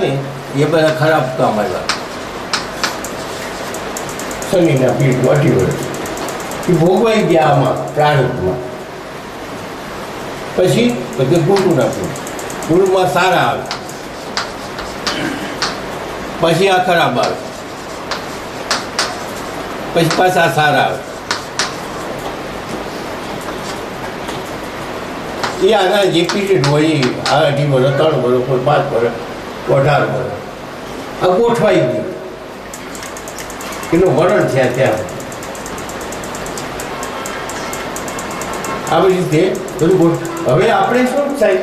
એ બધા ખરાબ કામ આવ્યા. શનિના પીઠ 18 વર્ષ એ ભોગવાઈ ગયા આમાં પ્રારંભમાં. પછી બધું ગુરુના પીઠ, ગુરુમાં સારા આવે, પછી આ ખરાબ આવે, પછી પાછા સારા આવે. એ આના જે પીરિયડ હોય એ 18 વર્ષ, 3 વર્ષ, 5 વર્ષ, 18 વર્ષ આ ગોઠવાઈ ગયું. એનું વર્ણન થયા ત્યાં આવી રીતે બધું. હવે આપણે શું થાય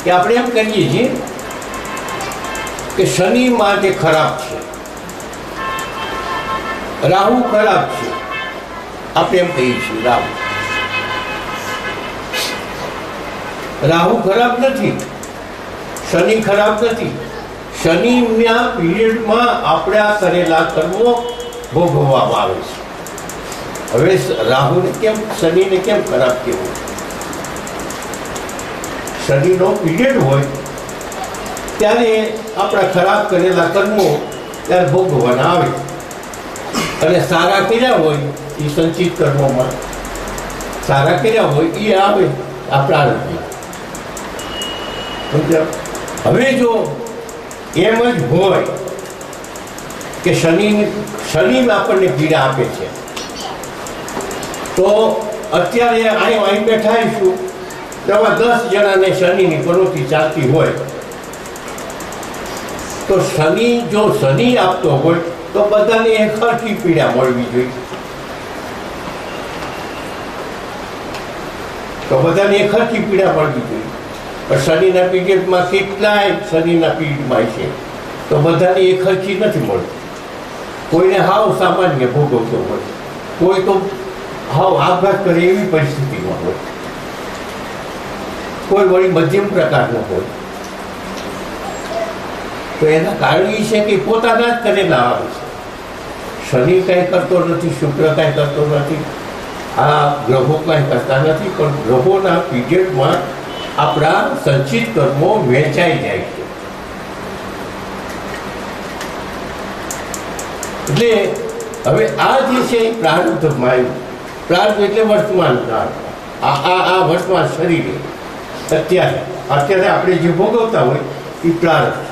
કે આપણે એમ કહીએ છીએ કે શનિ માટે ખરાબ છે, રાહુ ખરાબ છે. આપણે એમ કહીએ છીએ રાહુ ખરાબ નથી, શનિ ખરાબ નથી. શનિના પીરિયડમાં આપણા કરેલા કર્મો ભોગવવામાં આવે છે. હવે રાહુને કેમ, શનિને કેમ ખરાબ કહેવું? શનિનો પીરિયડ હોય ત્યારે આપણા ખરાબ કરેલા કર્મો ત્યારે ભોગવવાના આવે, અને સારા કર્યા હોય એ સંચિત કર્મોમાં સારા કર્યા હોય એ આવે આ પ્રારંભિક. હવે જો એમ જ હોય કે શનિ આપણને પીડા આપે છે, તો અત્યારે અહીં બેઠા છું તો 10 જણાને શનિની પ્રવૃત્તિ ચાલતી હોય, તો જો શનિ આપતો હોય તો બધાને એક સરખી પીડા મળવી જોઈએ. પણ શનિના પીરિયડમાં કેટલાય શનિના પીરિયડમાં છે તો બધાને એક સરખી નથી મળતી. કોઈને હાવ સામાન્ય ભોગવતો હોય, કોઈ તો હાવ આઘાત કરે એવી પરિસ્થિતિમાં હોય, કોઈ વળી મધ્યમ પ્રકારનો હોય. તો એના કારણ એ છે કે પોતાના જ કરેલા આવે છે. શનિ કાંઈ કરતો નથી, શુક્ર કાંઈ કરતો નથી, આ ગ્રહો કાંઈ કરતા નથી, પણ ગ્રહોના પીરિયડમાં આપણા સંચિત કર્મો વહેંચાઈ જાય છે. એટલે હવે આ જે છે એ પ્રારબ્ધમાં આવ્યું. પ્રારબ્ધ એટલે વર્તમાન કાળ, આ વર્તમાન શરીરે અત્યારે આપણે જે ભોગવતા હોય એ પ્રારબ્ધ.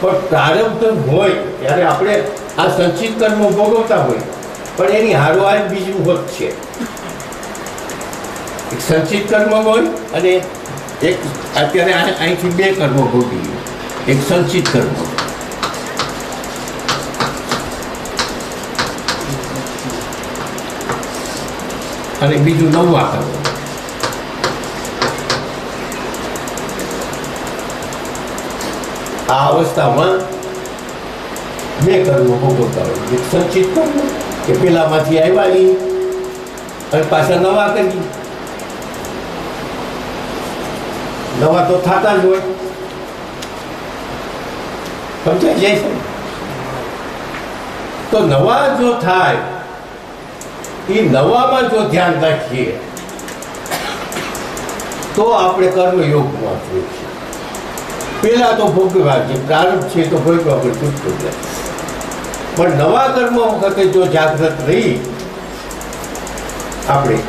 પણ પ્રારબ્ધ હોય ત્યારે આપણે આ સંચિત કર્મો ભોગવતા હોય, પણ એની હારોહાર બીજું હોત છે. એક સંચિત કર્મ હોય અને એક અત્યારે અહીંથી 2 કર્મો ભોગવી, એક સંચિત કર્મ અને બીજું નવા કર્મ. આ અવસ્થામાં 2 કર્મો ભોગવતા હોય. એક સંચિત કર્મ કે પેલામાંથી આવ્યા અને પાછા નવા કરી, નવા તો થતા જ હોય. સમજાય જાય છે? તો નવા જો થાય એ નવામાં જો ધ્યાન રાખીએ તો આપણે કર્મયોગમાં જોઈએ છીએ. પેલા તો ભોગવા જે પ્રારંભ છે તો ભોગવા પર છૂટતો જાય, પણ નવા કર્મ વખતે જો જાગૃત રહી આપણે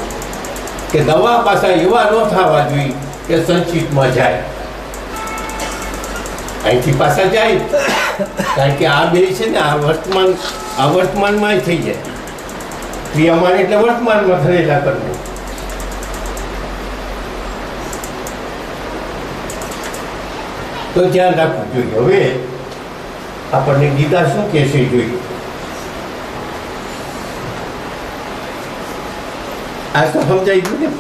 કે નવા પાછા એવા ન થવા જોઈએ કે સંચિતમાં જાય, અહીંથી પાછા જાય. કારણ કે આ 2 છે ને આ વર્તમાનમાં થઈ જાય. ક્રિયામાન એટલે વર્તમાનમાં થયેલા કર્મો. તો ધ્યાન રાખવું જોઈએ. હવે આપણને ગીતા શું કહેશે જોઈએ. આ તો સમજાઈ ગયું ને?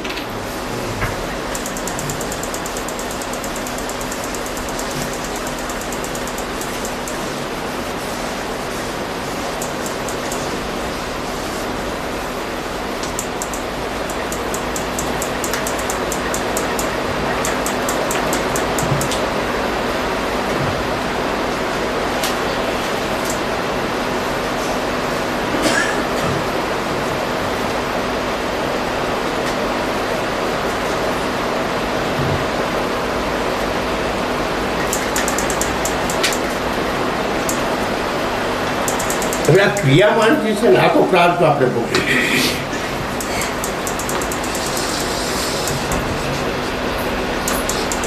હવે આ ક્રિયામાન જે છે ને આખો પ્રાર્થ આપણે ભોગવીએ.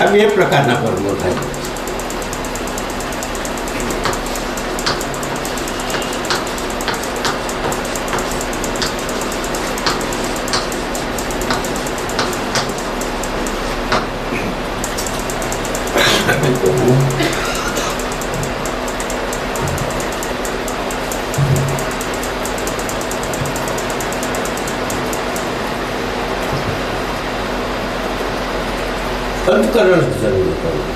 આ બે પ્રકારના કર્મો થાય. અંતકરણ જરૂર કરવું.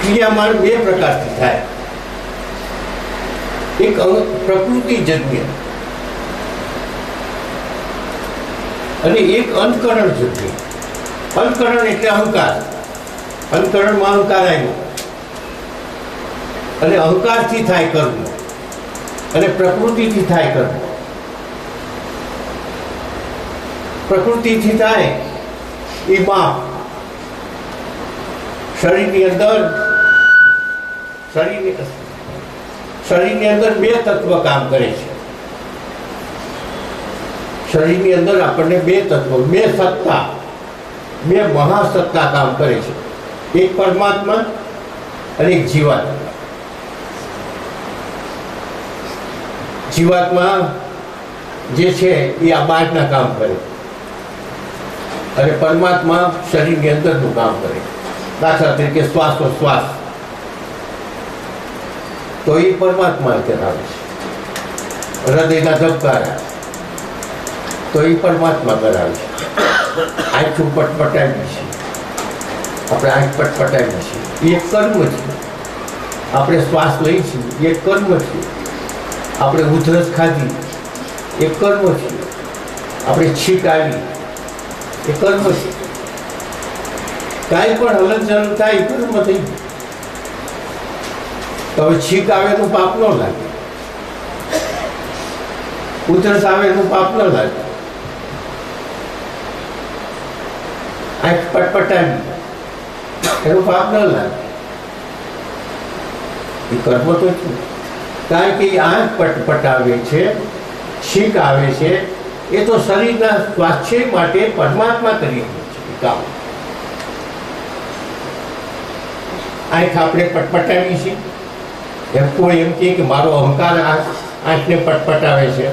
ક્રિયામાન બે પ્રકારથી થાય. એક પ્રકૃતિજન્ય અને એક અંતકરણજન્ય. અંતકરણ એટલે અહંકાર. અંતકરણમાં અહંકાર આવ્યો અને અહંકારથી થાય કર્મ અને પ્રકૃતિથી થાય કર્મ. પ્રકૃતિથી થાય એ માપ. શરીરની અંદર બે તત્વ કામ કરે છે. શરીરની અંદર આપણને બે તત્વ, બે સત્તા, બે મહાસત્તા કામ કરે છે. એક પરમાત્મા અને એક જીવાત્મા. જીવાત્મા જે છે એ આ બહારના કામ કરે અને પરમાત્મા શરીરની અંદરનું કામ કરે. દાખલા તરીકે શ્વાસોશ્વાસ તો એ પરમાત્મા કરાવે છે. હૃદયના ધબકારા તો એ પરમાત્મા કરાવે છે. આંખું પટપટાવી છે, આપણે આંખ પટપટાવી છે, એ એક કર્મ છે. આપણે શ્વાસ લઈ છીએ એ એક કર્મ છે. આપણે ઉધરસ ખાધી એ કર્મ છે. આપણે છીક આવી એ કર્મ છે. કાંઈ પણ હલનચલન થાય એ કર્મ થઈ ગયું. તો હવે છીક આવે એનું પાપ ન લાગે, ઉધરસ આવે એનું પાપ ન લાગે, આંખ પટપટાવી એનું પાપ ન લાગે. એ કર્મ તો છે. કારણ કે આંખ પટપટાવે છે, છીક આવે છે, એ તો શરીરના સ્વાસ્થ્ય માટે પરમાત્મા કરી છે કામ. આંખ આપણે પટપટાવી છે એમ કોઈ એમ કે મારો અહંકાર આંખને પટપટાવે છે.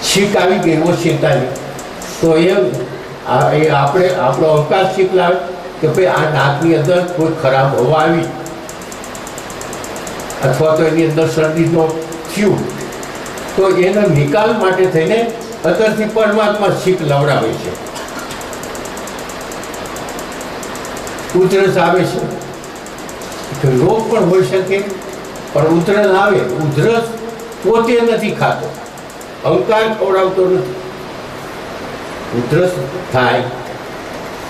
છીક આવી ગઈ ઓછીતાની તો એ આપણે આપણો અહંકાર છીક લાવે કે ભાઈ આ નાકની અંદર કોઈ ખરાબ હવા આવી અથવા તો એની અંદર શરદીનો થયું તો એનો નિકાલ માટે થઈને અંદરથી પરમાત્મા છીક લવડાવે છે. ઉધરસ આવે છે, રોગ પણ હોઈ શકે, પણ ઉધરસ આવે, ઉધરસ પોતે નથી ખાતો, અહંકાર ખવડાવતો નથી. ઉધરસ થાય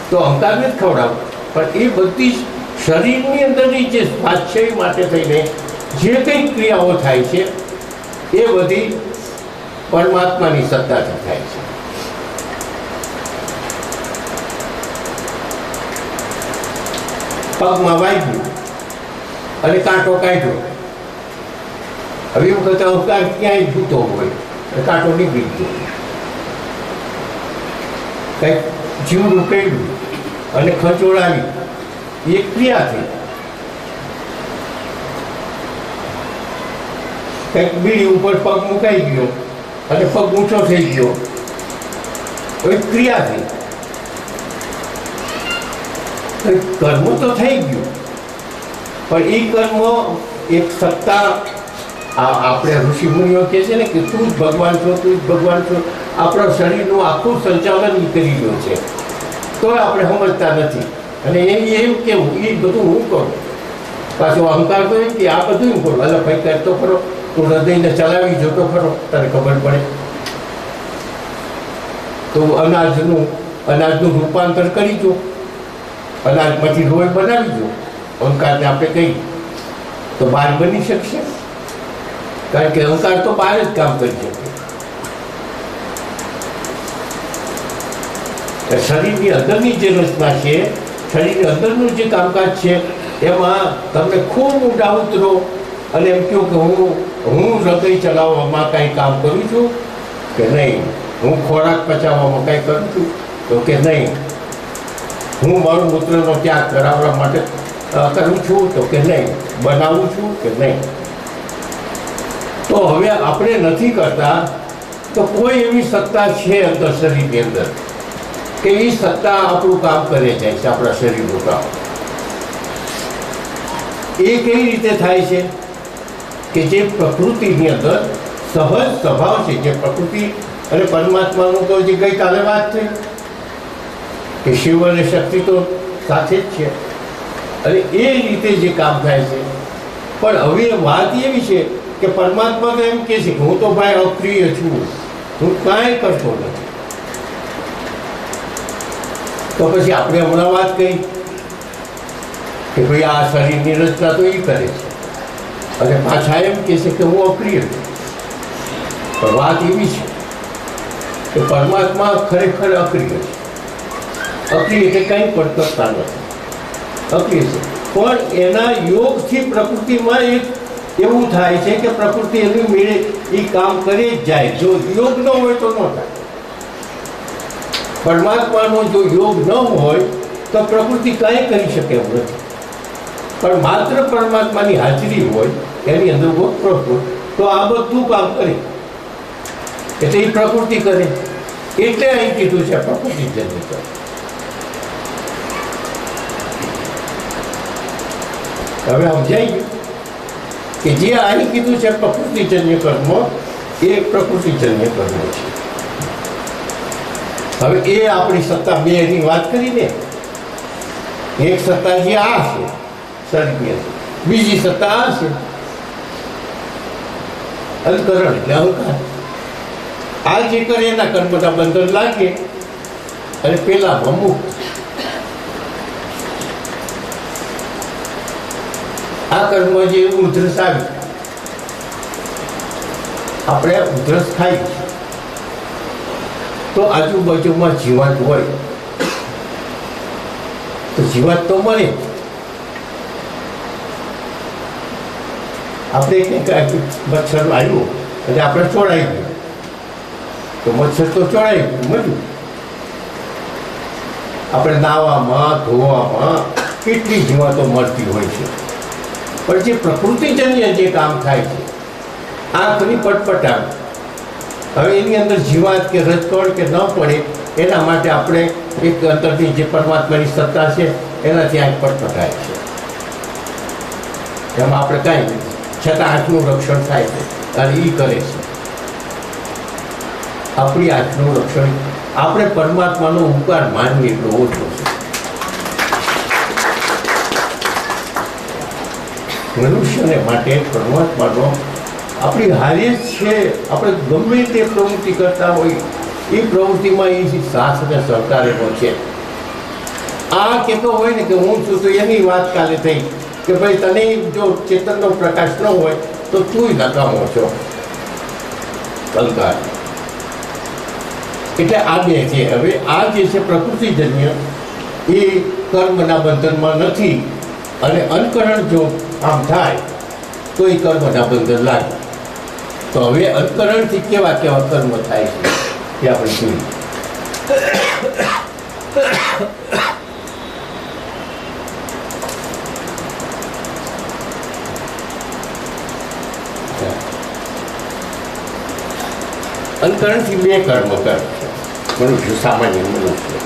તો અહંકાર નથી ખવડાવતો, પણ એ બધી શરીરની અંદરની જે સ્વાસ્થ્ય માટે થઈને જે કંઈ ક્રિયાઓ થાય છે એ બધી પરમાત્માની સત્તાથી થાય છે. પગમાં વાગ્યું અને કાંટો કાઢ્યો. હવે એ વખતે અહંકાર ક્યાંય જૂતો હોય, કાંટો નીકળી ગયો, કંઈક જીવડું કર્યું અને ખંચોળાવી, એ ક્રિયા થઈ. કંઈક બીડી ઉપર પગ મુકાઈ ગયો અને પગ ઊંચો થઈ ગયો, એક ક્રિયા થઈ. કર્મ તો થઈ ગયું, પણ એ કર્મ એક સત્તા આપણે ઋષિ મુનિઓ કહે છે ને કે તું જ ભગવાન છો, તું જ ભગવાન છો. આપણા શરીરનું આખું સંચાલન એ કરી રહ્યો છે, તો આપણે સમજતા નથી. અને એમ કેવું એ બધું હું કરું. પાછો અહંકાર તો એમ કે આ બધું હું કરું. અલા ભાઈ કરતો ખરો, તું હૃદયને ચલાવી જોતો ખરો, તને ખબર પડે. તો અનાજનું રૂપાંતર કરી જો, અનાજમાંથી રોય બનાવી જો. અહંકારને આપણે કહી તો બહાર બની શકશે? કારણ કે અહંકાર તો બહાર જ કામ કરી શકે. શરીરની અંદરની જે રચના છે, શરીરની અંદરનું જે કામકાજ છે, એમાં તમે ખૂબ ઊંડા ઉતરો અને એમ કહો કે હું હૃદય ચલાવવામાં કાંઈ કામ કરું છું કે નહીં, હું ખોરાક પચાવવામાં કાંઈ કરું છું તો કે નહીં, હું મારું મૂત્રનો ત્યાગ કરાવવા માટે કરું છું તો કે નહીં, બનાવું છું કે નહીં. તો હવે આપણે નથી કરતા તો કોઈ એવી સત્તા છે અંદર શરીરની અંદર કે એ સત્તા આપણું કામ કરે જાય છે, આપણા શરીરનું કામ. એ કઈ રીતે થાય છે કે જે પ્રકૃતિની અંદર સહજ સ્વભાવ છે, જે પ્રકૃતિ અને પરમાત્માનું તો જે ગઈકાલે વાત થઈ કે શિવ અને શક્તિ તો સાથે જ છે અને એ રીતે જે કામ થાય છે. પણ હવે વાત એવી છે કે પરમાત્મા તો એમ કહે છે કે હું તો ભાઈ અક્રિય છું, હું કાંઈ કરતો નથી. તો પછી આપણે હમણાં વાત કરી કે ભાઈ આ શરીરની રચના તો એ કરે છે અને પાછા એમ કહે છે કે હું અક્રિય છું. પણ વાત એવી છે કે પરમાત્મા ખરેખર અક્રિય છે. અક્રિય એટલે કંઈ પણ કરતા નથી, અક્રિય છે. પણ એના યોગથી પ્રકૃતિમાં એક એવું થાય છે કે પ્રકૃતિ એની મેળે એ કામ કરી જ જાય. જો યોગ ન હોય તો ન થાય. પરમાત્માનો જો યોગ ન હોય તો પ્રકૃતિ કાંઈ કરી શકે એમ નથી. પણ માત્ર પરમાત્માની હાજરી હોય એની અંદર પ્રકૃતિ તો આ બધું કામ કરે. એટલે એ પ્રકૃતિ કરે. એટલે અહીં કીધું છે પ્રકૃતિ જન્મ કરે. હવે સમજાઈ ગયું કે જે અહીં કીધું છે પ્રકૃતિજન્ય કર્મ એ પ્રકૃતિજન્ય કર્મ છે. હવે એ આપણી સત્તા બેની વાત કરીને, એક સત્તા જે આ છે શરીરની અંદર, બીજી સત્તા આ છે અંતકરણ એટલે અહંકાર. આ જે કરે એના કર્મના બંધન લાગે અને પેલા મુક્ત. આ કર્મ જે ઉધરસ આવી, આપણે ઉધરસ ખાઈ તો આજુબાજુમાં જીવાત હોય તો જીવાત તો મળે. આપણે કંઈક મચ્છર આવ્યું અને આપણે ચોડાઈ ગયું તો મચ્છર તો ચોડાઈ ગયું, મળ્યું. આપણે નાવામાં ધોવામાં કેટલી જીવાતો મળતી હોય છે. પણ જે પ્રકૃતિજન્ય જે કામ થાય છે, આંખની પટપટાટ, હવે એની અંદર જીવાત કે રજકણ કે ન પડે એના માટે આપણે એક અંદરની જે પરમાત્માની સત્તા છે એનાથી આંખ પટપટાય છે. એમાં આપણે કાંઈ નથી, છતાં આંખનું રક્ષણ થાય છે અને એ કરે છે. આપણી આંખનું રક્ષણ આપણે પરમાત્માનો ઉપકાર માનવી એટલો ઓછો છે. મનુષ્યને માટે પરમાત્માનો આપણી હારે જ છે. આપણે ગમે તે પ્રવૃત્તિ કરતા હોય એ પ્રવૃત્તિમાં એ સાથ અને સહકાર એનો છે. આ કહેતો હોય ને કે હું છું, તો એની વાત કાલે થઈ કે ભાઈ તને જો ચેતનનો પ્રકાશ ન હોય તો તું નકામો છો, અહંકાર. એટલે આ બે છે. હવે આ જે છે પ્રકૃતિજન્ય એ કર્મના બંધનમાં નથી અને અંતકરણ જો આમ થાય તો એ કર્મના બંધન લાગે. તો હવે અંતકરણથી કેવા કેવા કર્મ થાય છે એ આપણે જોઈએ. અંતકરણથી બે કર્મ કરે છે મનુષ્ય, સામાન્ય મનુષ્ય.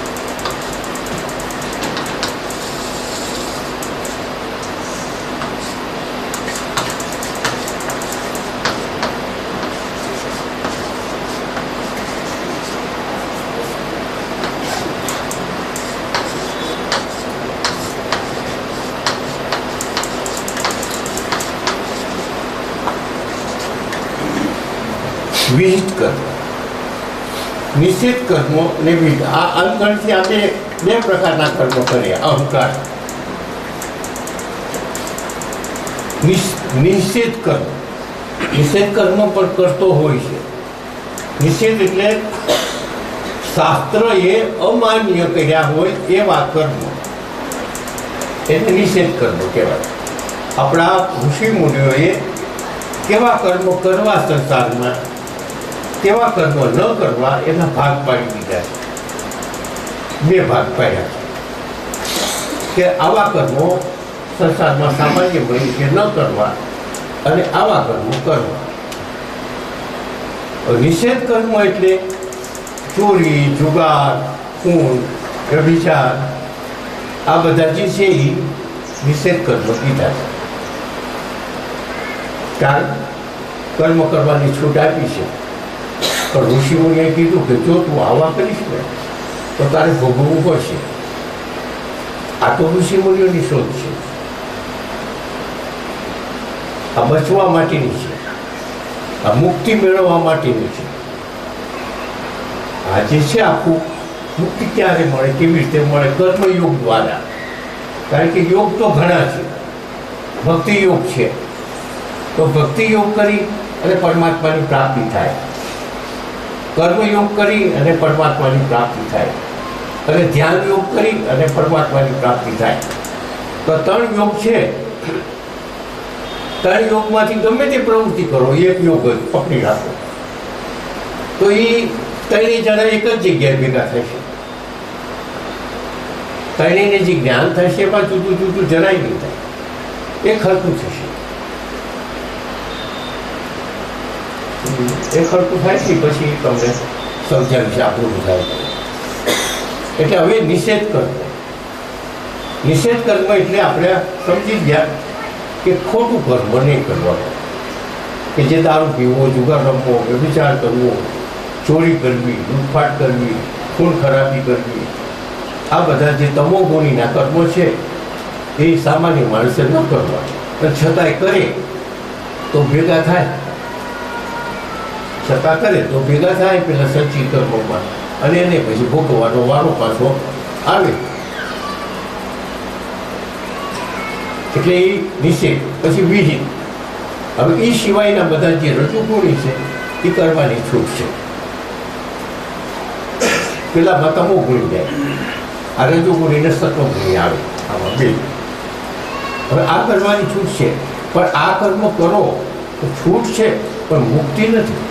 વિહિત કર્મ, નિશ્ચિત કર્મો ને વિહિત. આ અંતકરણથી આપણે બે પ્રકારના કર્મો કરીએ. અહંકાર નિષેધ કર્મ. નિષેધ કર્મ પણ કરતો હોય છે. નિષેધ એટલે શાસ્ત્રએ અમાન્ય કર્યા હોય એવા કર્મ, એટલે નિષેધ કર્મ કહેવાય. આપણા ઋષિ મુનિઓએ કેવા કર્મ કરવા સંસારમાં, કેવા કર્મ ન કરવા એના ભાગ પાડી દીધા છે. બે ભાગ પાડ્યા છે કે આવા કર્મો સંસારમાં સામાન્ય મનુષ્ય ન કરવા અને આવા કર્મો કરવા. નિષેધ કર્મ એટલે ચોરી, જુગાર, ખૂન, વ્યભિચાર, આ બધા જે છે એ નિષેધ કર્મ કીધા છે. કારણ કર્મ કરવાની છૂટ આપી છે, પણ ઋષિઓએ કીધું કે જો તું આવા કરીશ ને તો તારે ભોગવવું પડશે. આ તો ઋષિ મુનિઓની શોધ છે, આ બચવા માટેની છે, આ મુક્તિ મેળવવા માટેની છે. આ જે છે આખું મુક્તિ ક્યારે મળે, કેવી રીતે મળે? કર્મયોગ દ્વારા. કારણ કે યોગ તો ઘણા છે. ભક્તિ યોગ છે, તો ભક્તિ યોગ કરી અને પરમાત્માની પ્રાપ્તિ થાય. કર્મયોગ કરી અને પરમાત્માની પ્રાપ્તિ થાય, અને ધ્યાન યોગ કરી અને પરમાત્માની પ્રાપ્તિ થાય. તો 3 યોગ છે. 3 યોગમાંથી ગમે તે પ્રવૃત્તિ કરો, એક યોગ જ પકડી રાખો તો એ 3 જણા એક જ જગ્યાએ ભેગા થશે. 3ને જે જ્ઞાન થશે એમાં જુદું જુદું જરાય નહીં થાય, એ ખરખું થશે. એ ખરખું થાય છે પછી તમને સમજાવીશ આપણું થાય. એટલે હવે નિષેધ કર્મ. નિષેધ કર્મ એટલે આપણે સમજી ગયા કે ખોટું કર્મ નહીં કરવાનું, કે જે દારૂ પીવો, જુગાર રમવો, વ્યભિચાર કરવો, ચોરી કરવી, લૂંટફાટ કરવી, ખૂન ખરાબી કરવી, આ બધા જે તમોગુણીના કર્મો છે એ સામાન્ય માણસે ન કરવા, પણ છતાંય કરે તો ભેગા થાય. છતાં કરે તો ભેગા થાય પેલા સચ્ચી કર્મોમાં, અને એને પછી ભોગવવાનો વારો પાછો આવે. એટલે એ નિષેધ. પછી વિહિત. હવે એ સિવાયના બધા જે રજૂગુણી છે એ કરવાની છૂટ છે. પેલામાં તમો ગુણી જાય, આ રજૂગુણીને સત્વગુણી આવે. આમાં બે. હવે આ કરવાની છૂટ છે, પણ આ કર્મ કરો તો છૂટ છે પણ મુક્તિ નથી.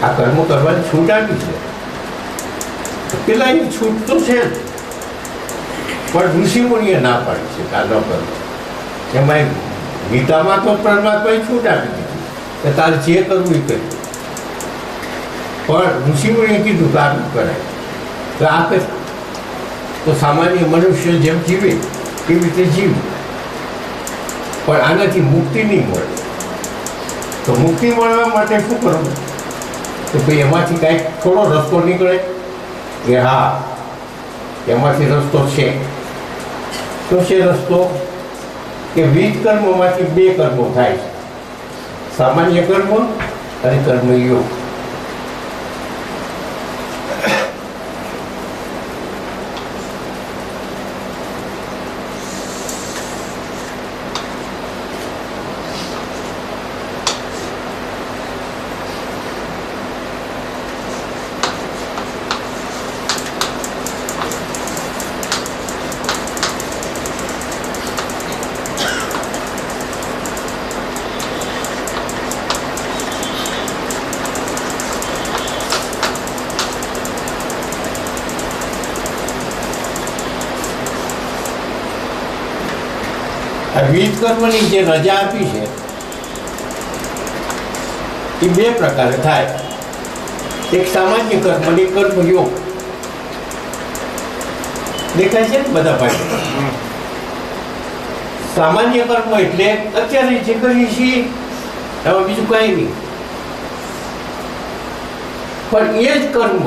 આ કર્મ કરવાની છૂટ આપી છે, પેલા એની છૂટ તો છે જ, પણ ઋષિમુનિએ ના પાડી છે કે આ ન કરો. એમાં ગીતામાં તો પરમાત્માએ છૂટ આપી દીધી કે તારે જે કરવું એ કર્યું, પણ ઋષિમુનિએ કીધું કે આ ન કરાય. તો આ કરે તો સામાન્ય મનુષ્ય જેમ જીવે એવી રીતે જીવ, પણ આનાથી મુક્તિ નહીં મળે. તો મુક્તિ મળવા માટે શું કરવું? તો ભાઈ એમાંથી કાંઈક થોડો રસ્તો નીકળે કે હા એમાંથી રસ્તો છે. તો છે રસ્તો કે વિવિધ કર્મોમાંથી 2 કર્મો થાય છે, સામાન્ય કર્મ અને કર્મયોગ. આ વિવિધ કર્મની જે રજા આપી છે એ 2 પ્રકારે થાય. એક સામાન્ય કર્મ અને કર્મયોગ. દેખાય છે ને બધા ભાઈ? સામાન્ય કર્મ એટલે અત્યારે જે કરીએ છીએ એમાં બીજું કાંઈ નહીં, પણ એ જ કર્મ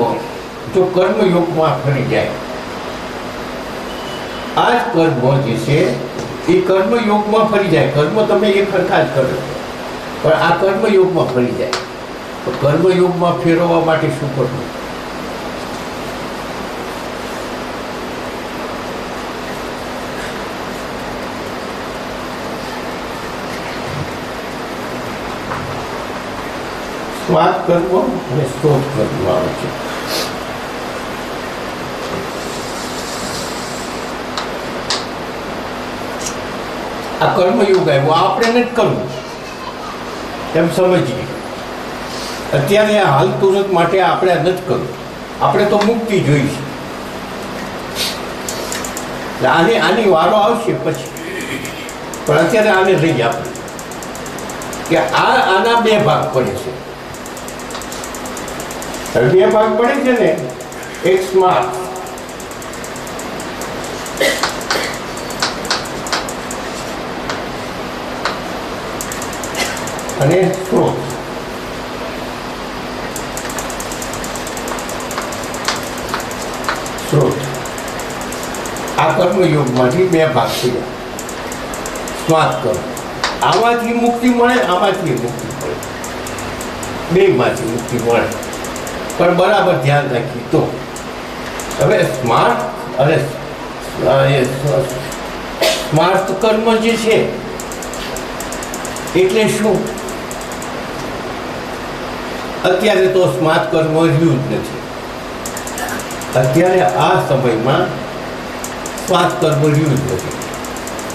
જો કર્મયોગમાં ફરી જાય, આ જ કર્મ જે છે એ કર્મયોગમાં ફરી જાય. કર્મ તમે એક સરખા જ કરો, પણ આ કર્મયોગમાં ફરી જાય. તો કર્મયોગમાં ફેરવવા માટે શું કરવું? સ્વાદ કર્મ અને સ્ત્રોત કર્મ આવે છે. આ કર્મયુગ આવ્યો, આપણે નથી કરવું એમ સમજીએ. અત્યારે આ હાલ તુરંત માટે આપણે નથી કરવું, આપણે તો મુક્તિ જોઈ છે. આની વારો આવશે પછી, પણ અત્યારે આને લઈએ આપણે કે આના બે ભાગ પડે છે. બે ભાગ પડે છે ને, એક સ્માર્ટ અને સ્ત્રોત. આ કર્મયોગમાંથી બે ભાગ થયા. સ્વાદ કર્મ, આમાંથી મુક્તિ મળે, આમાંથી મુક્તિ મળે, બેમાંથી મુક્તિ મળે. પણ બરાબર ધ્યાન રાખીએ તો હવે સ્માર્ટ અને સ્માર્ટ કર્મ જે છે એટલે શું? અત્યારે તો સ્માર્ટ કર્મ રહ્યું જ નથી. અત્યારે આ સમયમાં સ્વાદ કર્મ રહ્યું જ નથી.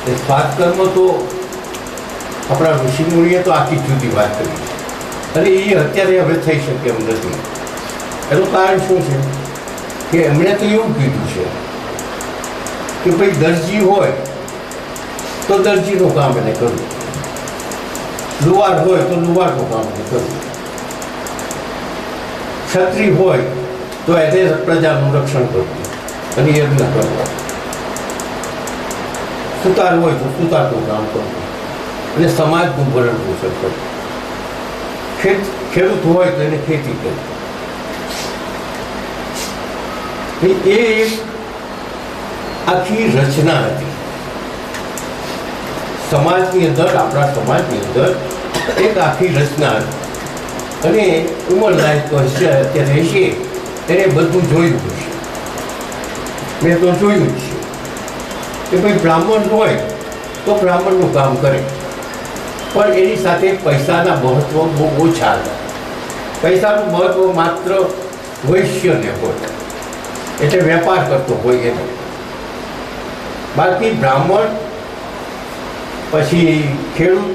એ સ્વાદ કર્મ તો આપણા ઋષિમુનિએ તો આખી જુદી વાત કરી, અને એ અત્યારે હવે થઈ શકે એમ નથી. એનું કારણ શું છે કે એમણે તો એવું કીધું છે કે ભાઈ દરજી હોય તો દરજીનું કામ એને કરવું, લુહાર હોય તો લુહારનું કામ એને કરવું, ક્ષત્રિય હોય તો એને પ્રજાનું રક્ષણ કરવું અને યજ્ઞ કરવા, સુતાર હોય તો સુતારનું કામ કરવું અને સમાજનું ભરણ પોષણ કરવું, ખેડૂત હોય તો એને ખેતી કરવી. એ એક આખી રચના હતી સમાજની અંદર, આપણા સમાજની અંદર એક આખી રચના હતી. અને ઉંમરલાયક તો હશે, અત્યારે હશે, એને બધું જોયું હશે. મેં તો જોયું જ છે કે ભાઈ બ્રાહ્મણ હોય તો બ્રાહ્મણનું કામ કરે, પણ એની સાથે પૈસાના મહત્વ બહુ ઓછા હતા. પૈસાનું મહત્વ માત્ર વૈશ્યને હોય, એટલે વેપાર કરતો હોય એનો. બાકી બ્રાહ્મણ, પછી ખેડૂત,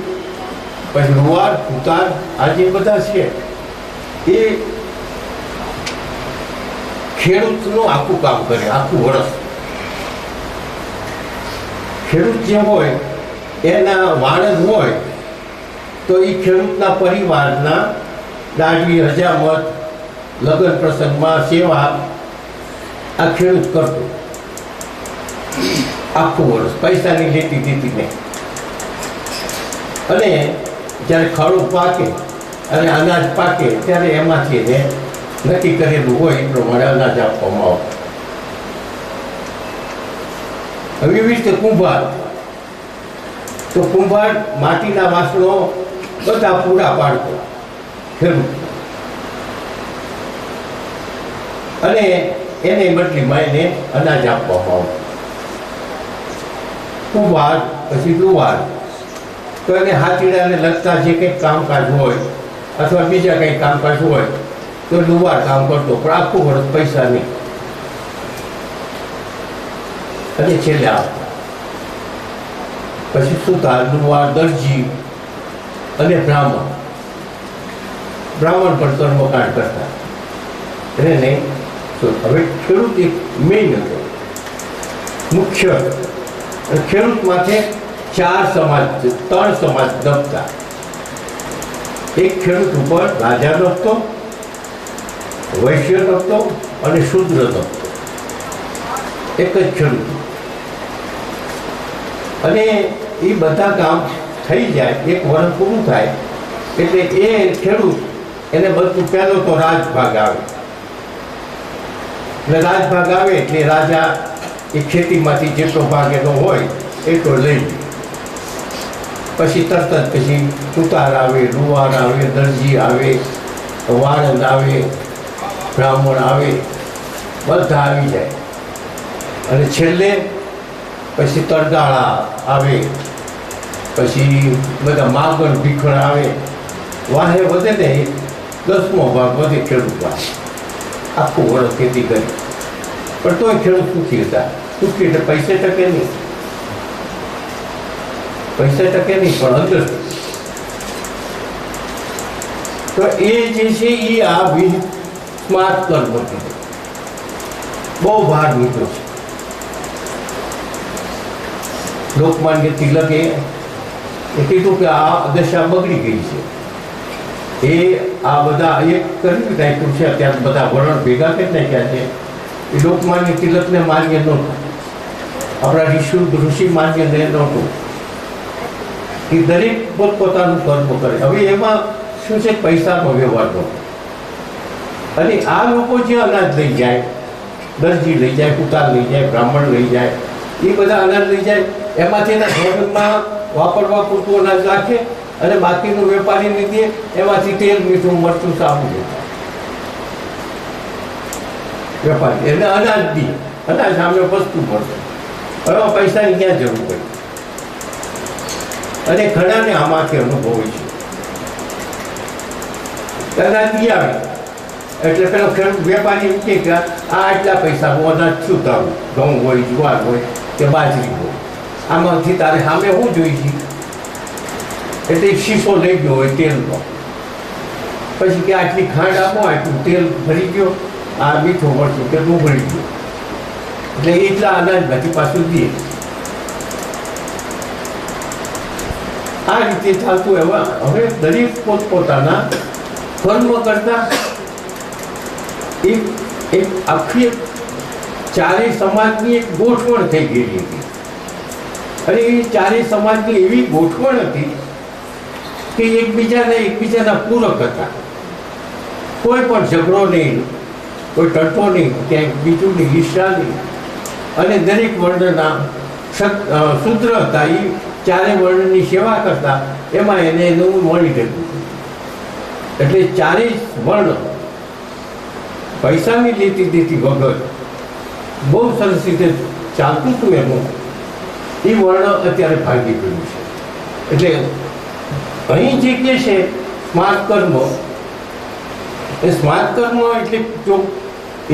પછી લુહાર, સુતાર, આ જે બધા છે એ ખેડૂતનું આખું કામ કરે, આખું વર્ષ. ખેડૂત જે હોય એના વાણંદ હોય તો એ ખેડૂતના પરિવારના દાઢી, હજામત, લગ્ન પ્રસંગમાં સેવા આ ખેડૂત કરતો આખું વર્ષ, પૈસાની લેતી દીધી નહીં. અને જ્યારે ખડું પાકે અને અનાજ પાકે ત્યારે એમાંથી એને નક્કી કરેલું હોય એ પ્રમાણે અનાજ આપવામાં આવે. હવે એવી રીતે કુંભાર, તો કુંભાર માટીના વાસણો બધા પૂરા પાડતો ખેડૂત, અને એને બદલીમાં એને અનાજ આપવામાં આવતું. કુંભાર પછી લુહાર, તો એને હાથીડાને લગતા જે કંઈક કામકાજ હોય અથવા બીજા કંઈક કામકાજ હોય તો લુહાર કામ કરતો, પણ આખું વર્ષ પૈસા નહીં. અને છેલ્લે આપતા પછી સુતાર, લુહાર, દરજી અને બ્રાહ્મણ. બ્રાહ્મણ પણ કર્મકાંડ કરતા એને નહીં. હવે ખેડૂત એક મેઇન હતો, મુખ્ય હતો. અને ખેડૂત માથે ચાર સમાજ, ત્રણ સમાજ દબતા. એક ખેડૂત ઉપર રાજા દબતો, વૈશ્ય દબતો અને શૂદ્ર દબતો. એક જ ખેડૂત. અને એ બધા કામ થઈ જાય, એક વર્ષ પૂરું થાય એટલે એ ખેડૂત એને બધું પહેલો તો રાજભાગ આવે. એટલે રાજભાગ આવે એટલે રાજા એ ખેતીમાંથી જેટલો ભાગ એનો હોય એટલો લઈ લે. પછી તરત જ પછી સુતાર આવે, લુહાર આવે, દરજી આવે, વાણંદ આવે, બ્રાહ્મણ આવે, બધા આવી જાય. અને છેલ્લે પછી તરગાળા આવે, પછી બધા માગણ ભીખણ આવે. વાહે વધે ને 10મો ભાગ વધે ખેડૂત પાસે. આખું વર્ષ ખેતી કરી પણ તોય ખેડૂત સુખી હતા. સુખી એટલે પૈસે ટકે નહીં, પૈસા ટકે નહીં પણ અંદર. તો એ જે છે એ આ સ્માર્ટ કર્મ કીધું બહુ ભાર મૂક્યો છે. લોકમાન્ય તિલકે કીધું કે આ દશા બગડી ગઈ છે. એ આ બધા એક કરી નાખ્યું છે. અત્યારે બધા વર્ણ ભેગા કરી નાખ્યા છે. એ લોકમાન્ય તિલકને માન્ય નહોતું, આપણા ઋષિ માન્ય નહોતું. એ દરેક પોતપોતાનું કર્મ કરે. હવે એમાં શું છે, પૈસાનો વ્યવહાર નો. અને આ લોકો જે અનાજ લઈ જાય, દરજી લઈ જાય, કુતાર લઈ જાય, બ્રાહ્મણ લઈ જાય, એ બધા અનાજ લઈ જાય, એમાંથી એના ઘરમાં વાપરવા પૂરતું અનાજ રાખે અને બાકીનું વેપારીને દે. એમાંથી તેલ, મીઠું, મરચું, સાબુ લેતા વેપારી એને અનાજ દે. અનાજ સામે વસ્તુ મળશે. હવે પૈસાની ક્યાં જરૂર પડી? અને ઘણાને આમાંથી અનુભવ છે. અનાજ આવે એટલે પેલો ખેડૂત વેપારી એમ કે આ આટલા પૈસાનું અનાજ શું તારું? ઘઉં હોય, જુવાર હોય કે બાજરી હોય, આમાંથી તારે સામે શું જોઈ છે? એટલે શીશો લઈ ગયો હોય તેલનો. પછી કે આટલી ખાંડ આપો, આટલું તેલ ભરી ગયો, આ મીઠું મળતું કે ડુંગળી ગયું, એટલે એટલા અનાજમાંથી પાછું દે. આ રીતે ચાલતું. એવા હવે દરેક પોતપોતાના કર્મ કરતા એક આખી ચારેય સમાજની એક ગોઠવણ થઈ ગયેલી હતી. અને એ ચારેય સમાજની એવી ગોઠવણ હતી કે એકબીજાના પૂરક હતા. કોઈ પણ ઝઘડો નહીં, કોઈ ટટ્ટો નહીં, ક્યાંય બીજું નહીં, ઈર્ષા નહીં. અને દરેક વર્ણના શૂદ્ર હતા, એ ચારે વર્ણની સેવા કરતા. એમાં એને એનું મળી રહેતું. એટલે ચારેય વર્ણ પૈસાની લેતી દેતી વગર બહુ સરસ રીતે ચાલતું હતું એનું. એ વર્ણ અત્યારે ભાગી ગયું છે. એટલે અહીં જે કે છે સ્માર્ટ કર્મ, એ સ્માર્ટ કર્મ એટલે જો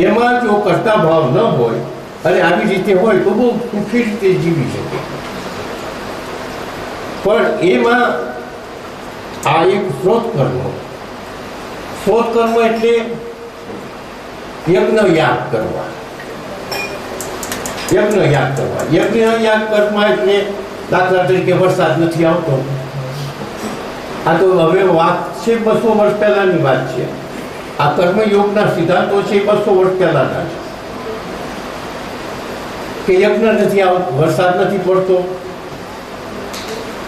એમાં જો કરતા ભાવ ન હોય અને આવી રીતે હોય તો બહુ સુખી રીતે જીવી શકે. પણ એમાં આ એક સ્ત્રોત કર્મ એટલે યજ્ઞ યાગ કરવા. યજ્ઞ યાગ કરવા એટલે દાખલા તરીકે વરસાદ નથી આવતો. આ તો હવે વાત છે 200 વર્ષ પહેલાની વાત છે. આ કર્મયોગના સિદ્ધાંતો છે 200 વર્ષ પહેલાના છે. કે યજ્ઞ નથી આવતો, વરસાદ નથી પડતો,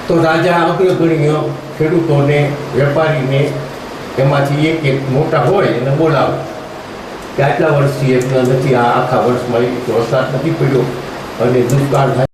તો રાજા અગ્રગણ્ય ખેડૂતોને, વેપારીને એમાંથી એક મોટા હોય એને બોલાવે કે આટલા વર્ષથી યજ્ઞ નથી, આ આખા વર્ષમાં વરસાદ નથી પડ્યો અને દુષ્કાળ થાય.